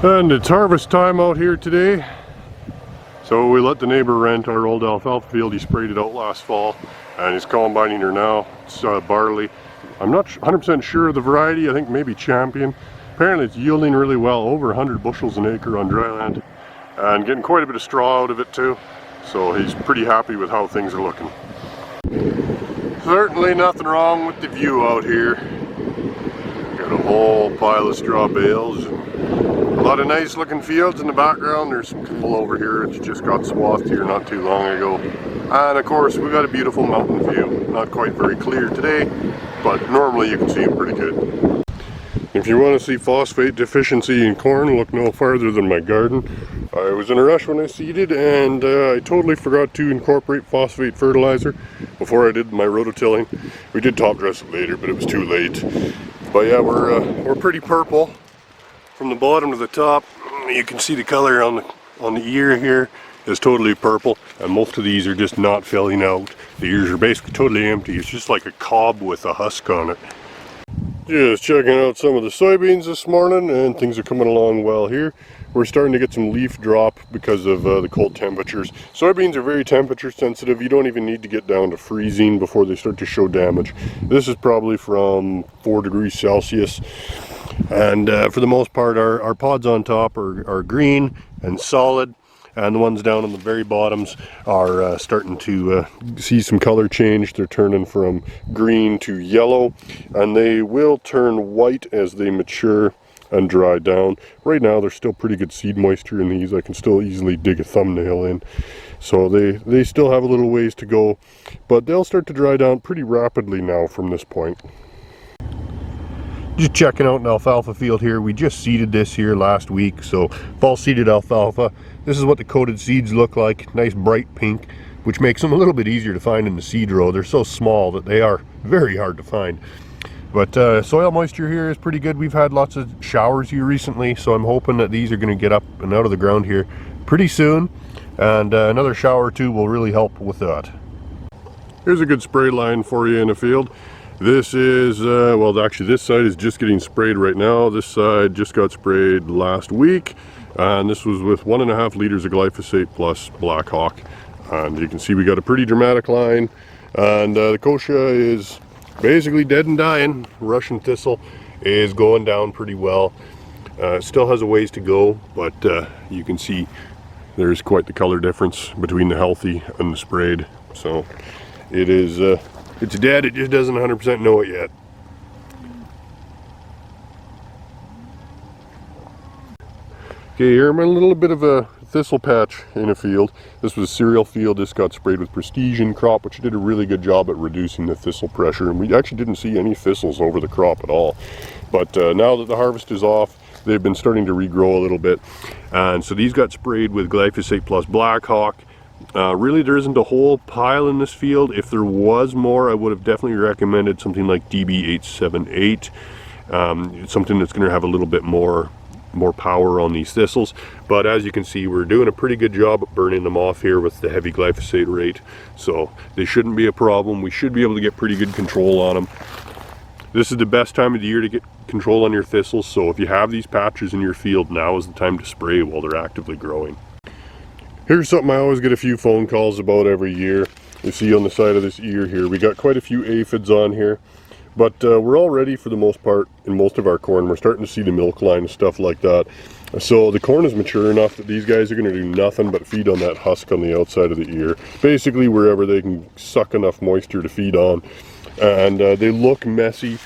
And it's harvest time out here today. So we let the neighbor rent our old alfalfa field. He sprayed it out last fall and he's combining her now. It's barley. I'm not 100% sure of the variety. I think maybe Champion. Apparently it's yielding really well, over 100 bushels an acre on dry land, and getting quite a bit of straw out of it too. So he's pretty happy with how things are looking. Certainly nothing wrong with the view out here. Got a whole pile of straw bales. A lot of nice looking fields in the background. There's some cattle over here. It's just got swathed here not too long ago. And of course we got a beautiful mountain view. Not quite very clear today, but normally you can see them pretty good. If you want to see phosphate deficiency in corn, look no farther than my garden. I was in a rush when I seeded and I totally forgot to incorporate phosphate fertilizer before I did my rototilling. We did top dress it later, but it was too late. But yeah, we're pretty purple. From the bottom to the top, you can see the color on the ear here is totally purple, and most of these are just not filling out. The ears are basically totally empty. It's just like a cob with a husk on it. Just checking out some of the soybeans this morning, and things are coming along well here. We're starting to get some leaf drop because of the cold temperatures. Soybeans are very temperature sensitive. You don't even need to get down to freezing before they start to show damage. This is probably from 4 degrees Celsius. And for the most part our pods on top are green and solid, and the ones down on the very bottoms are starting to see some color change. They're turning from green to yellow, and they will turn white as they mature and dry down. Right now there's still pretty good seed moisture in these. I can still easily dig a thumbnail in. So they still have a little ways to go, but they'll start to dry down pretty rapidly now from this point. Just checking out an alfalfa field here. We just seeded this here last week, so fall seeded alfalfa. This is what the coated seeds look like, nice bright pink, which makes them a little bit easier to find in the seed row. They're so small that they are very hard to find. But soil moisture here is pretty good. We've had lots of showers here recently, so I'm hoping that these are going to get up and out of the ground here pretty soon, and another shower or two will really help with that. Here's a good spray line for you in a field. This is, well actually this side is just getting sprayed right now. This side just got sprayed last week, and this was with 1.5 liters of glyphosate plus Black Hawk. And you can see we got a pretty dramatic line, and the kochia is basically dead and dying. Russian thistle is going down pretty well. Still has a ways to go, but you can see there's quite the color difference between the healthy and the sprayed. So it is it's dead, it just doesn't 100% know it yet. Okay, here I'm in a little bit of a thistle patch in a field. This was a cereal field. This got sprayed with Precision crop, which did a really good job at reducing the thistle pressure, and we actually didn't see any thistles over the crop at all. But now that the harvest is off, they've been starting to regrow a little bit, and so these got sprayed with glyphosate plus Black Hawk. Really there isn't a whole pile in this field. If there was more, I would have definitely recommended something like DB878. It's something that's going to have a little bit more power on these thistles, but as you can see, we're doing a pretty good job at burning them off here with the heavy glyphosate rate, so they shouldn't be a problem. We should be able to get pretty good control on them. This is the best time of the year to get control on your thistles, so if you have these patches in your field, now is the time to spray while they're actively growing. Here's something I always get a few phone calls about every year. You see on the side of this ear here, we got quite a few aphids on here, but we're all ready for the most part in most of our corn. We're starting to see the milk line and stuff like that. So the corn is mature enough that these guys are going to do nothing but feed on that husk on the outside of the ear, basically wherever they can suck enough moisture to feed on. And they look messy,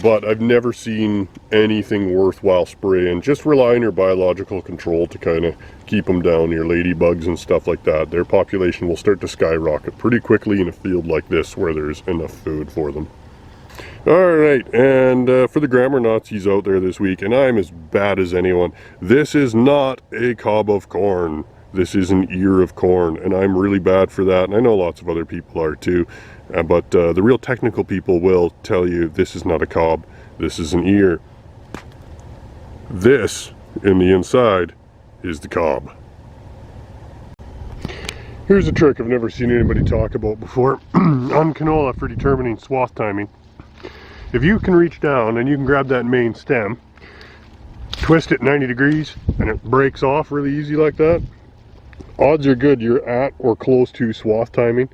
but I've never seen anything worthwhile spraying. Just rely on your biological control to kind of keep them down, your ladybugs and stuff like that. Their population will start to skyrocket pretty quickly in a field like this where there's enough food for them. Alright, and for the grammar Nazis out there this week, and I'm as bad as anyone, this is not a cob of corn. This is an ear of corn, and I'm really bad for that, and I know lots of other people are too. But the real technical people will tell you this is not a cob, this is an ear. This, in the inside, is the cob. Here's a trick I've never seen anybody talk about before on canola for determining swath timing. If you can reach down and you can grab that main stem, twist it 90 degrees and it breaks off really easy like that, odds are good you're at or close to swath timing.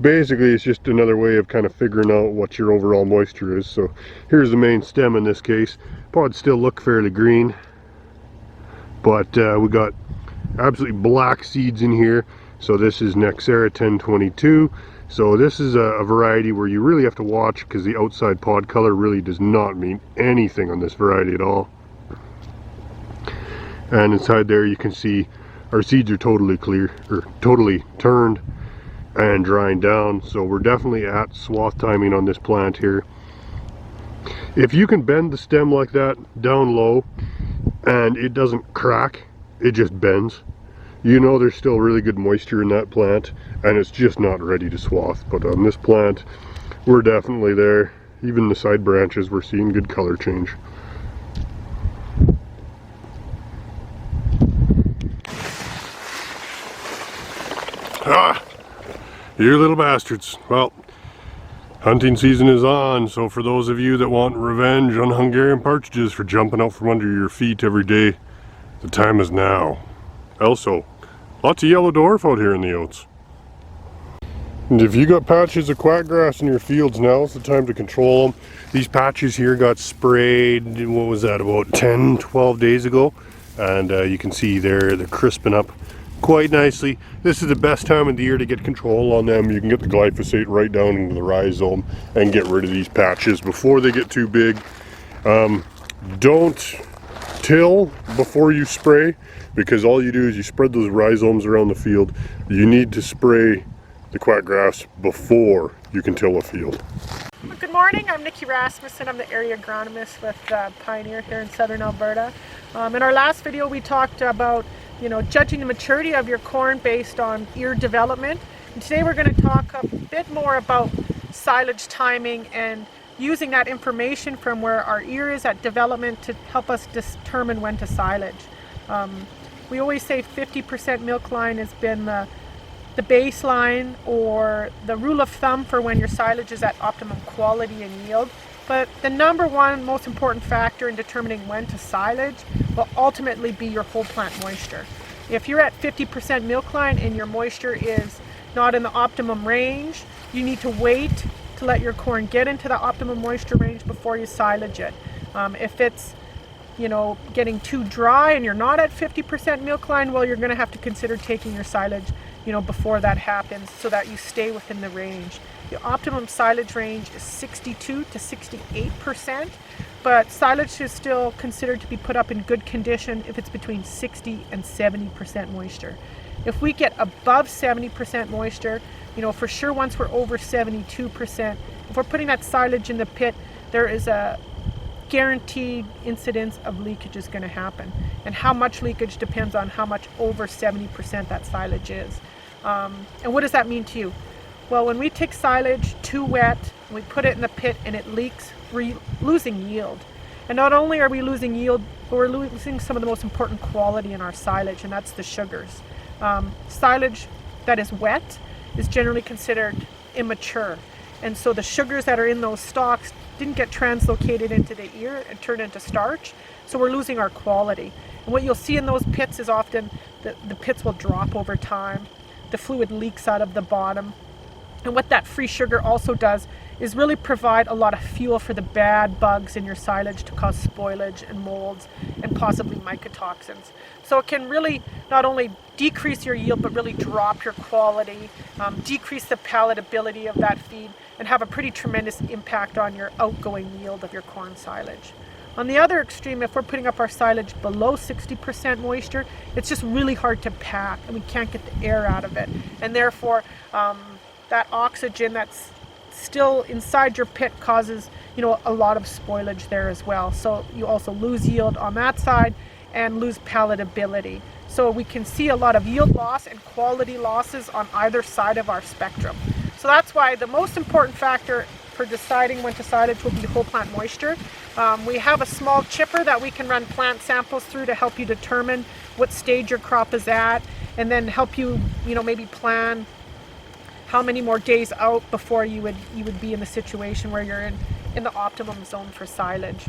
Basically, it's just another way of kind of figuring out what your overall moisture is. So here's the main stem in this case. Pods still look fairly green, but we got absolutely black seeds in here. So this is Nexera 1022. So this is a variety where you really have to watch, because the outside pod color really does not mean anything on this variety at all. And inside there you can see our seeds are totally clear, or totally turned and drying down. So we're definitely at swath timing on this plant here. If you can bend the stem like that down low and it doesn't crack, it just bends, you know there's still really good moisture in that plant and it's just not ready to swath. But on this plant, we're definitely there. Even the side branches, we're seeing good color change. Ah! You little bastards. Well, hunting season is on, so for those of you that want revenge on Hungarian partridges for jumping out from under your feet every day, the time is now. Also, lots of yellow dwarf out here in the oats. And if you got patches of quackgrass in your fields, now's the time to control them. These patches here got sprayed, what was that, about 10-12 days ago, and you can see they're crisping up quite nicely. This is the best time of the year to get control on them. You can get the glyphosate right down into the rhizome and get rid of these patches before they get too big. Don't till before you spray, because all you do is you spread those rhizomes around the field. You need to spray the quackgrass before you can till a field. Good morning, I'm Nikki Rasmussen. I'm the area agronomist with Pioneer here in southern Alberta. In our last video we talked about judging the maturity of your corn based on ear development. And today we're going to talk a bit more about silage timing and using that information from where our ear is at development to help us determine when to silage. We always say 50% milk line has been the baseline or the rule of thumb for when your silage is at optimum quality and yield. But the number one most important factor in determining when to silage will ultimately be your whole plant moisture. If you're at 50% milk line and your moisture is not in the optimum range, you need to wait to let your corn get into the optimum moisture range before you silage it. If it's getting too dry and you're not at 50% milk line, well, you're going to have to consider taking your silage before that happens so that you stay within the range. The optimum silage range is 62 to 68%, but silage is still considered to be put up in good condition if it's between 60 and 70% moisture. If we get above 70% moisture, for sure once we're over 72%, if we're putting that silage in the pit, there is a guaranteed incidence of leakage is going to happen. And how much leakage depends on how much over 70% that silage is. And what does that mean to you? Well, when we take silage too wet, we put it in the pit and it leaks, we're losing yield. And not only are we losing yield, but we're losing some of the most important quality in our silage, and that's the sugars. Silage that is wet is generally considered immature. And so the sugars that are in those stalks didn't get translocated into the ear and turned into starch. So we're losing our quality. And what you'll see in those pits is often the pits will drop over time. The fluid leaks out of the bottom. And what that free sugar also does is really provide a lot of fuel for the bad bugs in your silage to cause spoilage and molds and possibly mycotoxins. So it can really not only decrease your yield, but really drop your quality, decrease the palatability of that feed, and have a pretty tremendous impact on your outgoing yield of your corn silage. On the other extreme, if we're putting up our silage below 60% moisture, it's just really hard to pack and we can't get the air out of it. And therefore, that oxygen that's still inside your pit causes a lot of spoilage there as well. So you also lose yield on that side and lose palatability. So we can see a lot of yield loss and quality losses on either side of our spectrum. So that's why the most important factor for deciding when to silage will be whole plant moisture. We have a small chipper that we can run plant samples through to help you determine what stage your crop is at, and then help you maybe plan how many more days out before you would be in the situation where you're in the optimum zone for silage.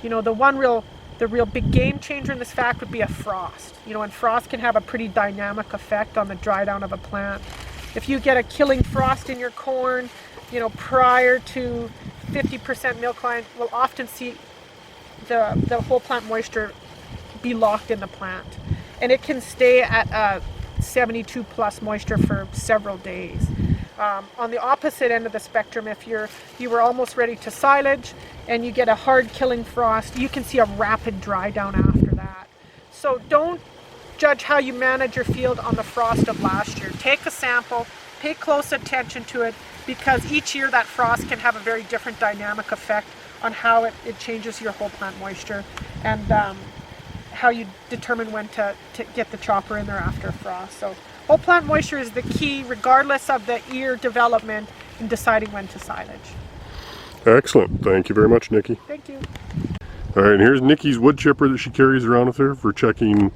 The one real The real big game changer in this fact would be a frost. And frost can have a pretty dynamic effect on the dry down of a plant. If you get a killing frost in your corn, prior to 50% milk line, we'll often see the whole plant moisture be locked in the plant. And it can stay at 72 plus moisture for several days. On the opposite end of the spectrum, if you were almost ready to silage and you get a hard killing frost, you can see a rapid dry down after that. So don't judge how you manage your field on the frost of last year. Take a sample, pay close attention to it, because each year that frost can have a very different dynamic effect on how it changes your whole plant moisture, and how you determine when to get the chopper in there after a frost. So whole plant moisture is the key, regardless of the ear development, in deciding when to silage. Excellent. Thank you very much, Nikki. Thank you. All right, and here's Nikki's wood chipper that she carries around with her for checking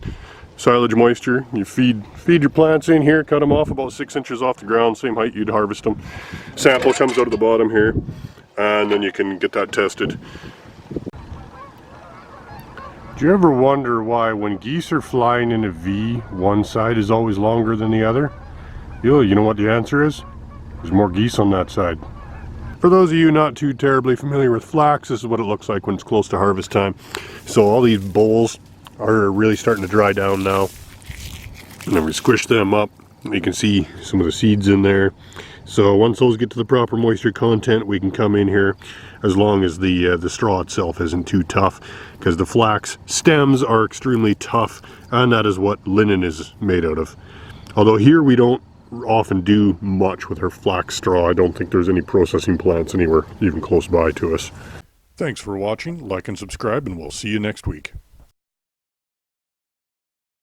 silage moisture. You feed your plants in here, cut them off about 6 inches off the ground, same height you'd harvest them. Sample comes out of the bottom here, and then you can get that tested. Do you ever wonder why when geese are flying in a V, one side is always longer than the other? You know what the answer is? There's more geese on that side. For those of you not too terribly familiar with flax, this is what it looks like when it's close to harvest time. So all these bolls are really starting to dry down now. And then we squish them up. You can see some of the seeds in there. So once those get to the proper moisture content, we can come in here, as long as the straw itself isn't too tough, because the flax stems are extremely tough, and that is what linen is made out of. Although here we don't often do much with our flax straw. I don't think there's any processing plants anywhere even close by to us. Thanks for watching. Like and subscribe, and we'll see you next week.